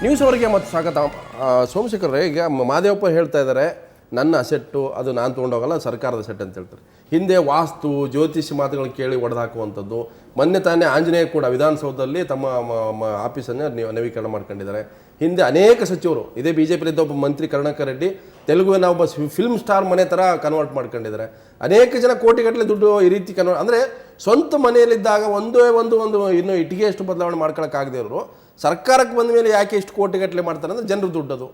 News ಅವರಿಗೆ ಮತ್ತು ಸ್ವಾಗತ. ಸೋಮಶೇಖರ್, ಈಗ ಮಾದೇವಪ್ಪ ಹೇಳ್ತಾ ಇದ್ದಾರೆ ನನ್ನ ಅಸೆಟ್ಟು ಅದು ನಾನು ತೊಗೊಂಡೋಗಲ್ಲ, ಸರ್ಕಾರದ ಅಸೆಟ್ ಅಂತ ಹೇಳ್ತಾರೆ. ಹಿಂದೆ ವಾಸ್ತು ಜ್ಯೋತಿಷಿ ಮಾತುಗಳನ್ನ ಕೇಳಿ ಒಡೆದಾಕುವಂಥದ್ದು. ಮೊನ್ನೆ ತಾನೇ ಆಂಜನೇಯ ಕೂಡ ವಿಧಾನಸೌಧದಲ್ಲಿ ತಮ್ಮ ಆಫೀಸನ್ನು ನವೀಕರಣ ಮಾಡ್ಕೊಂಡಿದ್ದಾರೆ. ಹಿಂದೆ ಅನೇಕ ಸಚಿವರು, ಇದೇ BJPಲಿದ್ದ ಒಬ್ಬ ಮಂತ್ರಿ ಕರುಣಾಕರ್ ರೆಡ್ಡಿ ತೆಲುಗುವಿನ ಒಬ್ಬ ಫಿಲ್ಮ್ ಸ್ಟಾರ್ ಮನೆ ಥರ ಕನ್ವರ್ಟ್ ಮಾಡ್ಕೊಂಡಿದ್ದಾರೆ. ಅನೇಕ ಜನ ಕೋಟಿಗಟ್ಟಲೆ ದುಡ್ಡು ಈ ರೀತಿ ಕನ್ವರ್ಟ್, ಅಂದರೆ ಸ್ವಂತ ಮನೆಯಲ್ಲಿದ್ದಾಗ ಒಂದು ಇನ್ನೂ ಇಟ್ಟಿಗೆ ಎಷ್ಟು ಬದಲಾವಣೆ ಮಾಡ್ಕೊಳಕ್ಕಾಗದೇ ಇರೋರು ಸರ್ಕಾರಕ್ಕೆ ಬಂದ ಮೇಲೆ ಯಾಕೆ ಇಷ್ಟು ಕೋಟಿಗಟ್ಟಲೆ ಮಾಡ್ತಾರೆ ಅಂದರೆ ಜನರು ದುಡ್ಡದು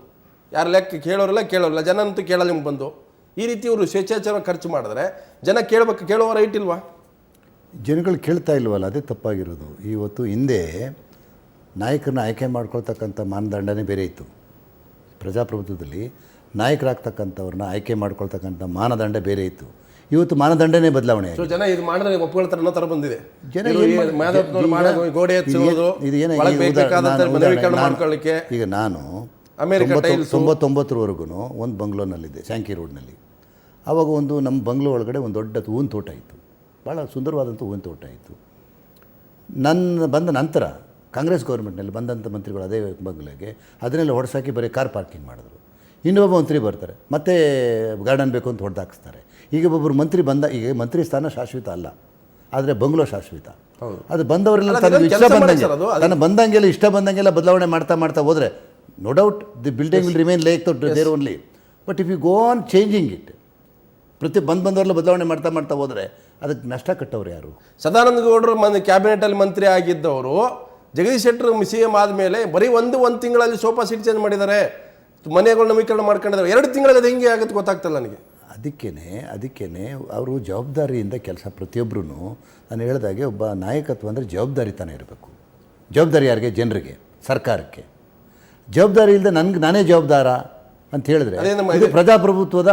ಯಾರು ಲೆಕ್ಕ ಕೇಳೋರಿಲ್ಲ ಜನ ಅಂತೂ ಕೇಳಲ್ಲ. ನಿಮ್ಗೆ ಬಂದು ಈ ರೀತಿ ಇವರು ಸ್ವೇಚ್ಛಾಚಾರ ಖರ್ಚು ಮಾಡಿದ್ರೆ ಜನ ಕೇಳುವ ರೈಟ್ ಇಲ್ವಾ? ಜನಗಳು ಕೇಳ್ತಾ ಇಲ್ವಲ್ಲ, ಅದೇ ತಪ್ಪಾಗಿರೋದು. ಇವತ್ತು ಹಿಂದೆ ನಾಯಕರನ್ನ ಆಯ್ಕೆ ಮಾಡ್ಕೊಳ್ತಕ್ಕಂಥ ಮಾನದಂಡನೇ ಬೇರೆ ಇತ್ತು. ಪ್ರಜಾಪ್ರಭುತ್ವದಲ್ಲಿ ನಾಯಕರಾಗ್ತಕ್ಕಂಥವ್ರನ್ನ ಆಯ್ಕೆ ಮಾಡ್ಕೊಳ್ತಕ್ಕಂಥ ಮಾನದಂಡ ಬೇರೆ ಇತ್ತು. ಇವತ್ತು ಮಾನದಂಡನೇ ಬದಲಾವಣೆ. ಜನ ಇದು ಮಾಡಿದ್ರೆ ಒಪ್ಕೊಳ್ತಾರೆ ಅನ್ನೋ ಥರ ಬಂದಿದೆ. ಜನ ಈಗ ನಾನು 99ವರೆಗೂ ಒಂದು ಬಂಗ್ಲೋನಲ್ಲಿದ್ದೆ, ಶಾಂಕಿ ರೋಡ್ನಲ್ಲಿ. ಆವಾಗ ನಮ್ಮ ಬಂಗ್ಲೋ ಒಳಗಡೆ ಒಂದು ದೊಡ್ಡ ಹೂವಿನ ತೋಟ ಇತ್ತು, ಭಾಳ ಸುಂದರವಾದಂಥ ಹೂವಿನ ತೋಟ ಇತ್ತು. ನನ್ನ ಬಂದ ನಂತರ ಕಾಂಗ್ರೆಸ್ ಗೌರ್ಮೆಂಟ್ನಲ್ಲಿ ಬಂದಂಥ ಮಂತ್ರಿಗಳು ಅದೇ ಬಂಗ್ಲೆಗೆ ಅದನ್ನೆಲ್ಲ ಹೊಡೆಸಾಕಿ ಬರೀ ಕಾರ್ ಪಾರ್ಕಿಂಗ್ ಮಾಡಿದ್ರು. ಇನ್ನೊಬ್ಬ ಮಂತ್ರಿ ಬರ್ತಾರೆ, ಮತ್ತೆ ಗಾರ್ಡನ್ ಬೇಕು ಅಂತ ಹೊಡೆದಾಕಿಸ್ತಾರೆ. ಈಗ ಒಬ್ಬರು ಮಂತ್ರಿ ಈಗ ಮಂತ್ರಿ ಸ್ಥಾನ ಶಾಶ್ವತ ಅಲ್ಲ, ಆದರೆ ಬಂಗ್ಲೋ ಶಾಶ್ವತ. ಅದು ಬಂದವರೆಲ್ಲ ತನ್ನ ಬಂದಂಗೆಲ್ಲ ಇಷ್ಟ ಬಂದಂಗೆಲ್ಲ ಬದಲಾವಣೆ ಮಾಡ್ತಾ ಹೋದರೆ no doubt the building will remain like there only. But if you go on changing it, ಬಂದವರೆಲ್ಲ ಬದಲಾವಣೆ ಮಾಡ್ತಾ ಹೋದರೆ ಅದಕ್ಕೆ ನಷ್ಟ ಕಟ್ಟವ್ರು ಯಾರು? ಸದಾನಂದ ಗೌಡರು ಕ್ಯಾಬಿನೆಟಲ್ಲಿ ಮಂತ್ರಿ ಆಗಿದ್ದವರು ಜಗದೀಶ್ ಶೆಟ್ಟರ್ CM ಆದಮೇಲೆ ಬರೀ ಒಂದು ತಿಂಗಳಲ್ಲಿ ಸೋಫಾ ಸೀಟ್ ಚೇಂಜ್ ಮಾಡಿದ್ದಾರೆ, ಮನೆಗಳು ನವೀಕರಣ ಮಾಡ್ಕೊಂಡಿದ್ದಾರೆ. 2 ತಿಂಗಳಲ್ಲಿ ಅದು ಹೆಂಗೆ ಆಗುತ್ತೆ ಗೊತ್ತಾಗ್ತಲ್ಲ ನನಗೆ. ಅದಕ್ಕೇ ಅವರು ಜವಾಬ್ದಾರಿಯಿಂದ ಕೆಲಸ, ಪ್ರತಿಯೊಬ್ಬರೂ ನಾನು ಹೇಳಿದಾಗೆ ಒಬ್ಬ ನಾಯಕತ್ವ ಅಂದರೆ ಜವಾಬ್ದಾರಿತನ ಇರಬೇಕು. ಜವಾಬ್ದಾರಿ ಯಾರಿಗೆ? ಜನರಿಗೆ, ಸರ್ಕಾರಕ್ಕೆ. ಜವಾಬ್ದಾರಿ ಇಲ್ಲದೆ ನಾನೇ ಜವಾಬ್ದಾರ ಅಂತ ಹೇಳಿದ್ರೆ ಇದು ಪ್ರಜಾಪ್ರಭುತ್ವದ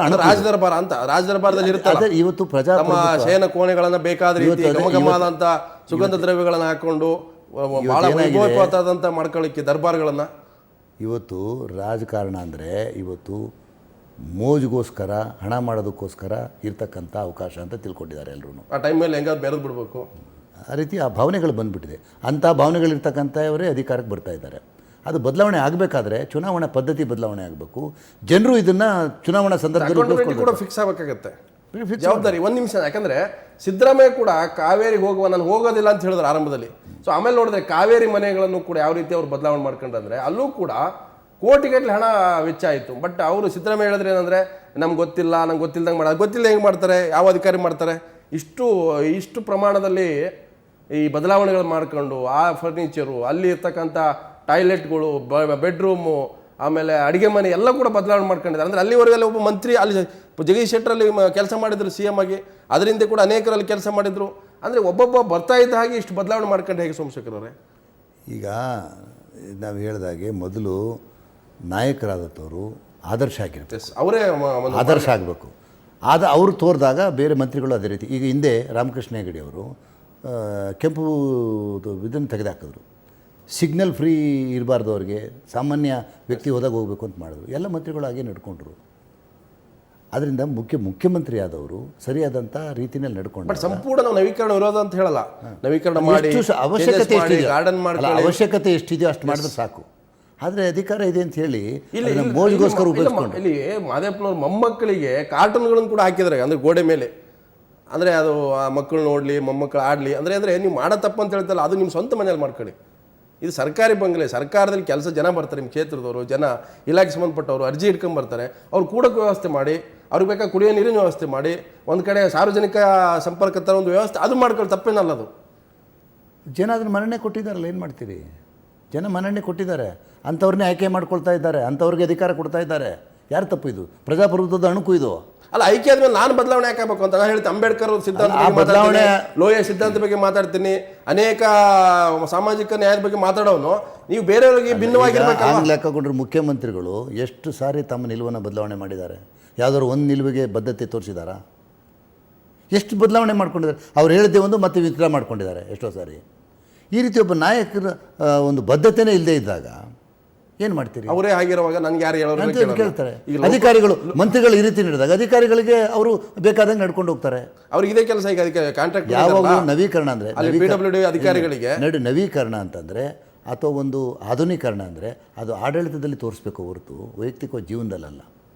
ರಾಜದರ್ಬಾರದಲ್ಲಿ ಇರುತ್ತೆ. ಇವತ್ತು ಪ್ರಜಾಪ್ರಭುತ್ವ ಶಯನ ಕೋಣೆಗಳನ್ನು ಬೇಕಾದ ರೀತಿ ಘಮಘಮಾದಂಥ ಸುಗಂಧ ದ್ರವ್ಯಗಳನ್ನು ಹಾಕೊಂಡು ಭಾಳ ವೈಭವವಾದಂಥ ಮಾಡ್ಕೊಳ್ಳಿಕ್ಕೆ ದರ್ಬಾರ್ಗಳನ್ನು. ಇವತ್ತು ರಾಜಕಾರಣ ಅಂದರೆ ಇವತ್ತು ಮೋಜಿಗೋಸ್ಕರ, ಹಣ ಮಾಡೋದಕ್ಕೋಸ್ಕರ ಇರ್ತಕ್ಕಂಥ ಅವಕಾಶ ಅಂತ ತಿಳ್ಕೊಂಡಿದ್ದಾರೆ ಎಲ್ಲರೂ. ಆ ಟೈಮಲ್ಲಿ ಹೆಂಗಾದ್ರು ಬೆರೆದು ಬಿಡಬೇಕು, ಆ ರೀತಿ ಆ ಭಾವನೆಗಳು ಬಂದುಬಿಟ್ಟಿದೆ. ಅಂಥ ಭಾವನೆಗಳಿರ್ತಕ್ಕಂಥವರೇ ಅಧಿಕಾರಕ್ಕೆ ಬರ್ತಾ ಇದ್ದಾರೆ. ಅದು ಬದಲಾವಣೆ ಆಗಬೇಕಾದ್ರೆ ಚುನಾವಣಾ ಪದ್ಧತಿ ಬದಲಾವಣೆ ಆಗಬೇಕು. ಜನರು ಇದನ್ನು ಚುನಾವಣಾ ಸಂದರ್ಭದಲ್ಲಿ ಕೂಡ ಫಿಕ್ಸ್ ಆಗಬೇಕಾಗತ್ತೆ ಜವಾಬ್ದಾರಿ. ಒಂದು ನಿಮಿಷ, ಯಾಕಂದರೆ ಸಿದ್ದರಾಮಯ್ಯ ಕೂಡ ಕಾವೇರಿಗೆ ನಾನು ಹೋಗೋದಿಲ್ಲ ಅಂತ ಹೇಳಿದ್ರು ಆರಂಭದಲ್ಲಿ. ಸೊ ಆಮೇಲೆ ನೋಡಿದ್ರೆ ಕಾವೇರಿ ಮನೆಗಳನ್ನು ಕೂಡ ಯಾವ ರೀತಿ ಅವ್ರು ಬದಲಾವಣೆ ಮಾಡ್ಕೊಂಡ್ರೆ ಅಲ್ಲೂ ಕೂಡ ಕೋಟಿಗಟ್ಟಲೆ ಹಣ ವೆಚ್ಚ ಆಯಿತು. ಬಟ್ ಅವರು ಸಿದ್ದರಾಮಯ್ಯ ಹೇಳಿದ್ರೆ ಏನಂದರೆ ನಂಗೆ ಗೊತ್ತಿಲ್ಲದಂಗೆ ಮಾಡೋದು. ಗೊತ್ತಿಲ್ಲ ಹೆಂಗೆ ಮಾಡ್ತಾರೆ, ಯಾವ ಅಧಿಕಾರಿ ಮಾಡ್ತಾರೆ? ಇಷ್ಟು ಪ್ರಮಾಣದಲ್ಲಿ ಈ ಬದಲಾವಣೆಗಳು ಮಾಡ್ಕೊಂಡು ಆ ಫರ್ನಿಚರು, ಅಲ್ಲಿ ಇರ್ತಕ್ಕಂಥ ಟಾಯ್ಲೆಟ್ಗಳು, ಬೆಡ್ರೂಮು, ಆಮೇಲೆ ಅಡುಗೆ ಮನೆ ಎಲ್ಲ ಕೂಡ ಬದಲಾವಣೆ ಮಾಡ್ಕೊಂಡಿದ್ದಾರೆ. ಅಂದರೆ ಅಲ್ಲಿವರೆಗೆಲ್ಲ ಒಬ್ಬ ಮಂತ್ರಿ ಅಲ್ಲಿ ಜಗದೀಶ್ ಶೆಟ್ಟರಲ್ಲಿ ಕೆಲಸ ಮಾಡಿದ್ರು CM ಆಗಿ, ಅದರಿಂದ ಕೂಡ ಅನೇಕರಲ್ಲಿ ಕೆಲಸ ಮಾಡಿದರು. ಅಂದರೆ ಒಬ್ಬೊಬ್ಬ ಬರ್ತಾ ಇದ್ದ ಹಾಗೆ ಇಷ್ಟು ಬದಲಾವಣೆ ಮಾಡ್ಕೊಂಡು ಹೇಗೆ ಸೋಮಶೇಖರ್ ಅವರೇ? ಈಗ ನಾವು ಹೇಳಿದಾಗೆ ಮೊದಲು ನಾಯಕರಾದವರು ಆದರ್ಶ ಆಗಿರ್ತಾರೆ, ಅವರೇ ಆದರ್ಶ ಆಗಬೇಕು. ಅವರು ತೋರಿದಾಗ ಬೇರೆ ಮಂತ್ರಿಗಳು ಅದೇ ರೀತಿ. ಈಗ ಹಿಂದೆ ರಾಮಕೃಷ್ಣ ಹೆಗಡೆ ಅವರು ಕೆಂಪು ಇದನ್ನು ತೆಗೆದುಹಾಕಿದ್ರು. ಸಿಗ್ನಲ್ ಫ್ರೀ ಇರಬಾರ್ದು, ಅವ್ರಿಗೆ ಸಾಮಾನ್ಯ ವ್ಯಕ್ತಿ ಹೋದಾಗ ಹೋಗಬೇಕು ಅಂತ ಮಾಡಿದ್ರು. ಎಲ್ಲ ಮಂತ್ರಿಗಳು ಹಾಗೆ ನಡ್ಕೊಂಡ್ರು. ಅದರಿಂದ ಮುಖ್ಯಮಂತ್ರಿ ಆದವರು ಸರಿಯಾದಂಥ ರೀತಿಯಲ್ಲಿ ನಡ್ಕೊಂಡು. ಬಟ್ ಸಂಪೂರ್ಣ ನಾವು ನವೀಕರಣ ವಿರೋಧ ಅಂತ ಹೇಳಲ್ಲ, ನವೀಕರಣ ಮಾಡಿ ಅವಶ್ಯಕತೆ ಎಷ್ಟಿದೆಯೋ ಅಷ್ಟು ಮಾಡಿದ್ರೆ ಸಾಕು. ಆದರೆ ಅಧಿಕಾರ ಇದೆ ಅಂತ ಹೇಳಿ ಮೋಜಿಗೋಸ್ಕರ ಉಪಯೋಗಿಸ್ಕೊಂಡು ಇಲ್ಲಿ ಮಾದೇವಪ್ಪನವ್ರ ಮೊಮ್ಮಕ್ಕಳಿಗೆ ಕಾರ್ಟೂನ್ಗಳನ್ನು ಕೂಡ ಹಾಕಿದ್ದಾರೆ, ಅಂದರೆ ಗೋಡೆ ಮೇಲೆ. ಅಂದರೆ ಅದು ಆ ಮಕ್ಕಳು ನೋಡಲಿ, ಮೊಮ್ಮಕ್ಕಳು ಆಡಲಿ. ಅಂದರೆ ನೀವು ಮಾಡೋ ತಪ್ಪು ಅಂತ ಹೇಳ್ತಲ್ಲ, ಅದು ನಿಮ್ಮ ಸ್ವಂತ ಮನೇಲಿ ಮಾಡ್ಕೊಳ್ಳಿ. ಇದು ಸರ್ಕಾರಿ ಬಂಗಲೆ, ಸರ್ಕಾರದಲ್ಲಿ ಕೆಲಸ ಜನ ಬರ್ತಾರೆ, ನಿಮ್ಮ ಕ್ಷೇತ್ರದವರು ಜನ, ಇಲಾಖೆ ಸಂಬಂಧಪಟ್ಟವರು ಅರ್ಜಿ ಇಟ್ಕೊಂಬರ್ತಾರೆ. ಅವ್ರು ಕೂಡಕ್ಕೆ ವ್ಯವಸ್ಥೆ ಮಾಡಿ, ಅವ್ರಿಗೆ ಬೇಕಾದ ಕುಡಿಯೋ ನೀರಿನ ವ್ಯವಸ್ಥೆ ಮಾಡಿ, ಒಂದು ಕಡೆ ಸಾರ್ವಜನಿಕ ಸಂಪರ್ಕ ಥರ ಒಂದು ವ್ಯವಸ್ಥೆ ಅದು ಮಾಡ್ಕೊಳ್ಳಿ, ತಪ್ಪೇನಲ್ಲ ಅದು. ಜನ ಅದನ್ನು ಮನ್ನಣೆ ಕೊಟ್ಟಿದ್ದಾರಲ್ಲ, ಏನು ಮಾಡ್ತೀರಿ? ಜನ ಮನ್ನಣೆ ಕೊಟ್ಟಿದ್ದಾರೆ, ಅಂಥವ್ರನ್ನೇ ಆಯ್ಕೆ ಮಾಡ್ಕೊಳ್ತಾ ಇದ್ದಾರೆ, ಅಂಥವ್ರಿಗೆ ಅಧಿಕಾರ ಕೊಡ್ತಾ ಇದ್ದಾರೆ. ಯಾರು ತಪ್ಪು? ಇದು ಪ್ರಜಾಪ್ರಭುತ್ವದ ಅಣುಕು ಇದು. ಅಲ್ಲ, ಆಯ್ಕೆ ಆದ್ಮೇಲೆ ನಾನು ಬದಲಾವಣೆ ಯಾಕಾಗಬೇಕು ಅಂತ ನಾನು ಹೇಳ್ತೀನಿ. ಅಂಬೇಡ್ಕರ್ ಸಿದ್ಧಾಂತ ಬದಲಾವಣೆ, ಲೋಯ ಸಿದ್ಧಾಂತ ಬಗ್ಗೆ ಮಾತಾಡ್ತೀನಿ, ಅನೇಕ ಸಾಮಾಜಿಕ ನ್ಯಾಯದ ಬಗ್ಗೆ ಮಾತಾಡೋನು. ನೀವು ಬೇರೆಯವರಿಗೆ ಭಿನ್ನವಾಗಿರ್ಬೇಕು. ಲೆಕ್ಕ ಕೊಂಡ್ರೆ ಮುಖ್ಯಮಂತ್ರಿಗಳು ಎಷ್ಟು ಸಾರಿ ತಮ್ಮ ನಿಲುವನ್ನು ಬದಲಾವಣೆ ಮಾಡಿದ್ದಾರೆ? ಯಾವುದಾದ್ರು ಒಂದು ನಿಲುವಿಗೆ ಬದ್ಧತೆ ತೋರಿಸಿದಾರಾ? ಎಷ್ಟು ಬದಲಾವಣೆ ಮಾಡ್ಕೊಂಡಿದ್ದಾರೆ? ಅವ್ರು ಹೇಳಿದ್ದೆ ಒಂದು ಮತ್ತೆ ವಿತ್ಡ್ರಾ ಮಾಡ್ಕೊಂಡಿದ್ದಾರೆ ಎಷ್ಟೋ ಸಾರಿ. ಈ ರೀತಿ ಒಬ್ಬ ನಾಯಕರ ಒಂದು ಬದ್ಧತೆನೇ ಇಲ್ಲದೆ ಇದ್ದಾಗ ಏನು ಮಾಡ್ತೀರಿ? ಅವರೇ ಆಗಿರುವಾಗ ನನಗೆ ಯಾರು ಹೇಳೋರು ಅಂತ ಕೇಳ್ತಾರೆ. ಅಧಿಕಾರಿಗಳು, ಮಂತ್ರಿಗಳು ಈ ರೀತಿ ನಡೆದಾಗ ಅಧಿಕಾರಿಗಳಿಗೆ ಅವರು ಬೇಕಾದಂಗೆ ನಡ್ಕೊಂಡು ಹೋಗ್ತಾರೆ. ಅವ್ರಿಗೆ ಇದೇ ಕೆಲಸ. ಈಗ ಅದಕ್ಕೆ ಕಾಂಟ್ರಾಕ್ಟ್ ಯಾವಾಗ ನವೀಕರಣ ಅಂದರೆ PWD ಅಧಿಕಾರಿಗಳಿಗೆ ನವೀಕರಣ ಅಂತಂದರೆ ಅಥವಾ ಒಂದು ಆಧುನೀಕರಣ ಅಂದರೆ ಅದು ಆಡಳಿತದಲ್ಲಿ ತೋರಿಸ್ಬೇಕು ಹೊರತು ವೈಯಕ್ತಿಕ ಜೀವನದಲ್ಲ.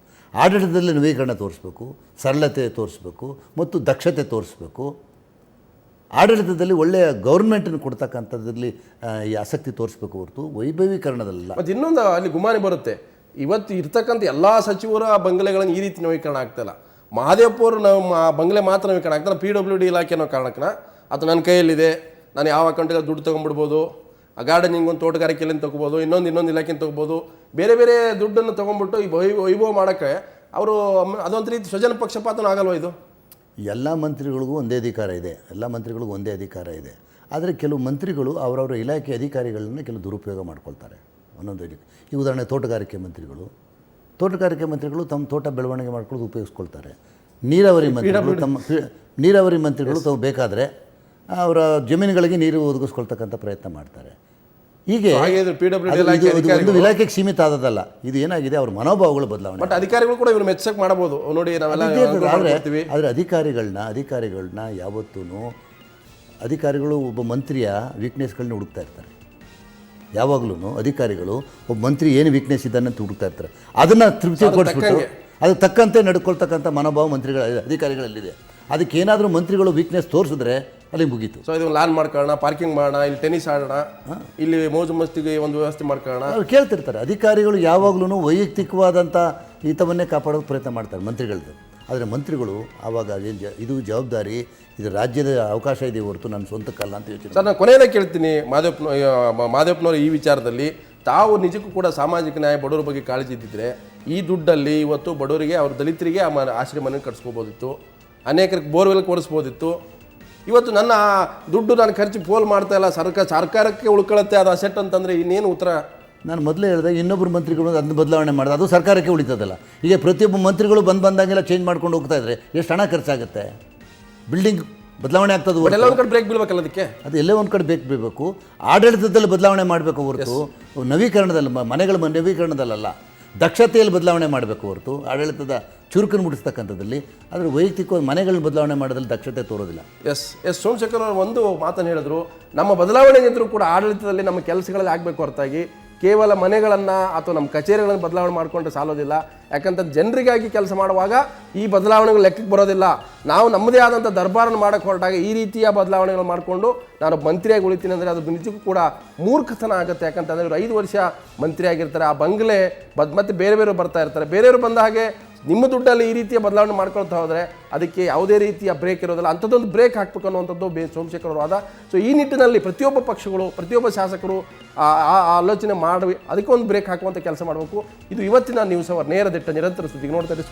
ಆಡಳಿತದಲ್ಲಿ ನವೀಕರಣ ತೋರಿಸ್ಬೇಕು, ಸರಳತೆ ತೋರಿಸ್ಬೇಕು ಮತ್ತು ದಕ್ಷತೆ ತೋರಿಸ್ಬೇಕು. ಆಡಳಿತದಲ್ಲಿ ಒಳ್ಳೆಯ ಗೌರ್ಮೆಂಟನ್ನು ಕೊಡ್ತಕ್ಕಂಥದ್ರಲ್ಲಿ ಈ ಆಸಕ್ತಿ ತೋರಿಸ್ಬೇಕು ಹೊರತು ವೈಭವೀಕರಣದಲ್ಲ. ಮತ್ತು ಇನ್ನೊಂದು ಅಲ್ಲಿ ಗುಮಾನಿ ಬರುತ್ತೆ, ಇವತ್ತು ಇರ್ತಕ್ಕಂಥ ಎಲ್ಲ ಸಚಿವರ ಬಂಗಲೆಗಳನ್ನು ಈ ರೀತಿ ನವೀಕರಣ ಆಗ್ತಾಯಿಲ್ಲ. ಮಹದೇವಪ್ಪವರು ನಮ್ಮ ಬಂಗಲೆ ಮಾತ್ರ ನವೀಕರಣ ಆಗ್ತಾರೆ. PWD ಇಲಾಖೆ ಅನ್ನೋ ಕಾರಣಕ್ಕೆ ಅದು ನನ್ನ ಕೈಯಲ್ಲಿದೆ, ನಾನು ಯಾವ ಅಕೌಂಟಿಗೆ ದುಡ್ಡು ತೊಗೊಂಡ್ಬಿಡ್ಬೋದು, ಆ ಗಾರ್ಡನಿಂಗ್ ಒಂದು ತೋಟಗಾರಿಕೆಯಲ್ಲಿ ತೊಗೋಬೋದು, ಇನ್ನೊಂದು ಇಲಾಖೆಯಿಂದ ತೊಗೋಬೋದು, ಬೇರೆ ಬೇರೆ ದುಡ್ಡನ್ನು ತೊಗೊಂಡ್ಬಿಟ್ಟು ಈ ವೈಭವ ಮಾಡೋಕ್ಕೆ ಅವರು ಅದೊಂದು ರೀತಿ ಸ್ವಜನ ಪಕ್ಷಪಾತನೂ ಆಗಲ್ವ ಇದು? ಎಲ್ಲ ಮಂತ್ರಿಗಳಿಗೂ ಒಂದೇ ಅಧಿಕಾರ ಇದೆ. ಆದರೆ ಕೆಲವು ಮಂತ್ರಿಗಳು ಅವರವರ ಇಲಾಖೆ ಅಧಿಕಾರಿಗಳನ್ನ ಕೆಲವು ದುರುಪಯೋಗ ಮಾಡ್ಕೊಳ್ತಾರೆ. ಒಂದೊಂದು ಈ ಉದಾಹರಣೆ ತೋಟಗಾರಿಕೆ ಮಂತ್ರಿಗಳು ತಮ್ಮ ತೋಟ ಬೆಳವಣಿಗೆ ಮಾಡ್ಕೊಳ್ಳೋದು ಉಪಯೋಗಿಸ್ಕೊಳ್ತಾರೆ. ನೀರಾವರಿ ಮಂತ್ರಿಗಳು ತಾವು ಬೇಕಾದರೆ ಅವರ ಜಮೀನುಗಳಿಗೆ ನೀರು ಒದಗಿಸ್ಕೊಳ್ತಕ್ಕಂಥ ಪ್ರಯತ್ನ ಮಾಡ್ತಾರೆ. ಹೀಗೆ ಒಂದು ಇಲಾಖೆಗೆ ಸೀಮಿತ ಆದದಲ್ಲ. ಇದು ಏನಾಗಿದೆ, ಅವ್ರ ಮನೋಭಾವಗಳು ಬದಲಾವಣೆ. ಬಟ್ ಅಧಿಕಾರಿಗಳು ಕೂಡ ಇವ್ರು ಮೆಚ್ಚಕ್ಕೆ ಮಾಡಬಹುದು ನೋಡಿ. ಆದರೆ ಅಧಿಕಾರಿಗಳನ್ನ ಯಾವತ್ತೂ ಅಧಿಕಾರಿಗಳು ಒಬ್ಬ ಮಂತ್ರಿಯ ವೀಕ್ನೆಸ್ಗಳನ್ನ ಹುಡುಕ್ತಾ ಇರ್ತಾರೆ. ಯಾವಾಗಲೂ ಅಧಿಕಾರಿಗಳು ಒಬ್ಬ ಮಂತ್ರಿ ಏನು ವೀಕ್ನೆಸ್ ಇದ್ದಾನೆ ಅಂತ ಹುಡುಕ್ತಾ ಇರ್ತಾರೆ. ಅದನ್ನು ತೃಪ್ತಿಪಡಿಸ್ಬಿಟ್ಟು ಅದಕ್ಕೆ ತಕ್ಕಂತೆ ನಡ್ಕೊಳ್ತಕ್ಕಂಥ ಮನೋಭಾವ ಅಧಿಕಾರಿಗಳಲ್ಲಿದೆ. ಅದಕ್ಕೆ ಏನಾದರೂ ಮಂತ್ರಿಗಳು ವೀಕ್ನೆಸ್ ತೋರಿಸಿದ್ರೆ ಅಲ್ಲಿ ಮುಗೀತು. ಸೊ ಇದು ಲಾನ್ ಮಾಡ್ಕೊಳ್ಳೋಣ, ಪಾರ್ಕಿಂಗ್ ಮಾಡೋಣ, ಇಲ್ಲಿ ಟೆನ್ನಿಸ್ ಆಡೋಣ, ಇಲ್ಲಿ ಮೋಜು ಮಸ್ತಿಗೆ ಒಂದು ವ್ಯವಸ್ಥೆ ಮಾಡ್ಕೊಳ್ಳೋಣ ಅವ್ರು ಕೇಳ್ತಿರ್ತಾರೆ. ಅಧಿಕಾರಿಗಳು ಯಾವಾಗಲೂ ವೈಯಕ್ತಿಕವಾದಂಥ ಹಿತವನ್ನೇ ಕಾಪಾಡೋಕ್ಕೆ ಪ್ರಯತ್ನ ಮಾಡ್ತಾರೆ ಮಂತ್ರಿಗಳದ್ದು. ಆದರೆ ಮಂತ್ರಿಗಳು ಆವಾಗ ಇದು ಜವಾಬ್ದಾರಿ, ಇದು ರಾಜ್ಯದ ಅವಕಾಶ ಇದೆ ಹೊರತು ನನ್ನ ಸ್ವಂತಕ್ಕಲ್ಲ ಅಂತ ಯೋಚನೆ. ಸರ್, ನಾನು ಕೊನೆಯದೇ ಕೇಳ್ತೀನಿ ಮಾದೇವಪ್ಪನವರು ಈ ವಿಚಾರದಲ್ಲಿ ತಾವು ನಿಜಕ್ಕೂ ಕೂಡ ಸಾಮಾಜಿಕ ನ್ಯಾಯ ಬಡವರ ಬಗ್ಗೆ ಕಾಳಜಿ ಇದ್ದಿದ್ರೆ ಈ ದುಡ್ಡಲ್ಲಿ ಇವತ್ತು ಬಡವರಿಗೆ, ಅವ್ರ ದಲಿತರಿಗೆ ಆಶ್ರಯ ಮನೆ ಕಟ್ಸ್ಕೋಬೋದಿತ್ತು, ಅನೇಕರಿಗೆ ಬೋರ್ವೆಲ್ ಕೊಡಿಸ್ಬೋದಿತ್ತು. ಇವತ್ತು ನನ್ನ ದುಡ್ಡು ನಾನು ಖರ್ಚು ಪೋಲ್ ಮಾಡ್ತಾ ಇಲ್ಲ, ಸರ್ಕಾರಕ್ಕೆ ಉಳ್ಕೊಳ್ಳುತ್ತೆ ಅದು ಅಸೆಟ್ ಅಂತಂದರೆ ಇನ್ನೇನು ಉತ್ತರ? ನಾನು ಮೊದಲೇ ಹೇಳಿದೆ, ಇನ್ನೊಬ್ಬರು ಮಂತ್ರಿಗಳು ಅದನ್ನು ಬದಲಾವಣೆ ಮಾಡೋದು ಅದು ಸರ್ಕಾರಕ್ಕೆ ಉಳಿತದಲ್ಲ. ಈಗ ಪ್ರತಿಯೊಬ್ಬ ಮಂತ್ರಿಗಳು ಬಂದಾಗೆಲ್ಲ ಚೇಂಜ್ ಮಾಡ್ಕೊಂಡು ಹೋಗ್ತಾ ಇದ್ರೆ ಎಷ್ಟು ಹಣ ಖರ್ಚಾಗುತ್ತೆ? ಬಿಲ್ಡಿಂಗ್ ಬದಲಾವಣೆ ಆಗ್ತದೆ, ಎಲ್ಲ ಒಂದು ಕಡೆ ಬ್ರೇಕ್ ಬೀಳ್ಬೇಕಲ್ಲ ಅದಕ್ಕೆ. ಅದು ಎಲ್ಲೇ ಒಂದು ಕಡೆ ಬೀಳಬೇಕು. ಆಡಳಿತದಲ್ಲಿ ಬದಲಾವಣೆ ಮಾಡಬೇಕು ಹೊರತು ನವೀಕರಣದಲ್ಲಿ, ಮನೆಗಳ ನವೀಕರಣದಲ್ಲ, ದಕ್ಷತೆಯಲ್ಲಿ ಬದಲಾವಣೆ ಮಾಡಬೇಕು ಹೊರತು ಆಡಳಿತದ ಚುರುಕನ್ನು ಮುಟ್ಟಿಸ್ತಕ್ಕಂಥದ್ದಲ್ಲಿ. ಆದರೆ ವೈಯಕ್ತಿಕವಾಗಿ ಮನೆಗಳನ್ನ ಬದಲಾವಣೆ ಮಾಡೋದ್ರಲ್ಲಿ ದಕ್ಷತೆ ತೋರೋದಿಲ್ಲ. ಎಸ್ ಸೋಮಶೇಖರ್ ಅವರು ಒಂದು ಮಾತನ್ನು ಹೇಳಿದ್ರು, ನಮ್ಮ ಬದಲಾವಣೆ ಇದ್ದರೂ ಕೂಡ ಆಡಳಿತದಲ್ಲಿ ನಮ್ಮ ಕೆಲಸಗಳಲ್ಲಿ ಆಗಬೇಕು ಹೊರತಾಗಿ ಕೇವಲ ಮನೆಗಳನ್ನು ಅಥವಾ ನಮ್ಮ ಕಚೇರಿಗಳನ್ನು ಬದಲಾವಣೆ ಮಾಡಿಕೊಂಡ್ರೆ ಸಾಲೋದಿಲ್ಲ. ಯಾಕಂತಂದ್ರೆ ಜನರಿಗಾಗಿ ಕೆಲಸ ಮಾಡುವಾಗ ಈ ಬದಲಾವಣೆಗಳು ಲೆಕ್ಕಕ್ಕೆ ಬರೋದಿಲ್ಲ. ನಾವು ನಮ್ಮದೇ ಆದಂಥ ದರ್ಬಾರನ್ನು ಮಾಡೋಕ್ಕೆ ಹೊರಟಾಗ ಈ ರೀತಿಯ ಬದಲಾವಣೆಗಳು ಮಾಡಿಕೊಂಡು ನಾನು ಮಂತ್ರಿಯಾಗಿ ಉಳಿತೀನಿ ಅಂದರೆ ಅದು ನಿಜಕ್ಕೂ ಕೂಡ ಮೂರ್ಖತನ ಆಗುತ್ತೆ. ಯಾಕಂತಂದರೆ ಇವರು 5 ವರ್ಷ ಮಂತ್ರಿ ಆಗಿರ್ತಾರೆ, ಆ ಬಂಗಲೆ ಮತ್ತೆ ಬೇರೆ ಬರ್ತಾ ಇರ್ತಾರೆ. ಬೇರೆಯವರು ಬಂದ ಹಾಗೆ ನಿಮ್ಮ ದುಡ್ಡಲ್ಲಿ ಈ ರೀತಿಯ ಬದಲಾವಣೆ ಮಾಡ್ಕೊಳ್ತಾ ಹೋದರೆ ಅದಕ್ಕೆ ಯಾವುದೇ ರೀತಿಯ ಬ್ರೇಕ್ ಇರೋದಿಲ್ಲ. ಅಂಥದ್ದೊಂದು ಬ್ರೇಕ್ ಹಾಕಬೇಕು ಅನ್ನುವಂಥದ್ದು ಸೋಮಶೇಖರ್ ಅವರು ವಾದ. ಸೊ ಈ ನಿಟ್ಟಿನಲ್ಲಿ ಪ್ರತಿಯೊಬ್ಬ ಪಕ್ಷಗಳು, ಪ್ರತಿಯೊಬ್ಬ ಶಾಸಕರು ಆಲೋಚನೆ ಮಾಡಿ ಅದಕ್ಕೊಂದು ಬ್ರೇಕ್ ಹಾಕುವಂಥ ಕೆಲಸ ಮಾಡಬೇಕು. ಇದು ಇವತ್ತಿನ ನ್ಯೂಸ್ ಅವರ್ ನೇರ ದಿಟ್ಟ ನಿರಂತರ ಸುದ್ದಿಗೆ ನೋಡ್ತಾ ಇರಿ.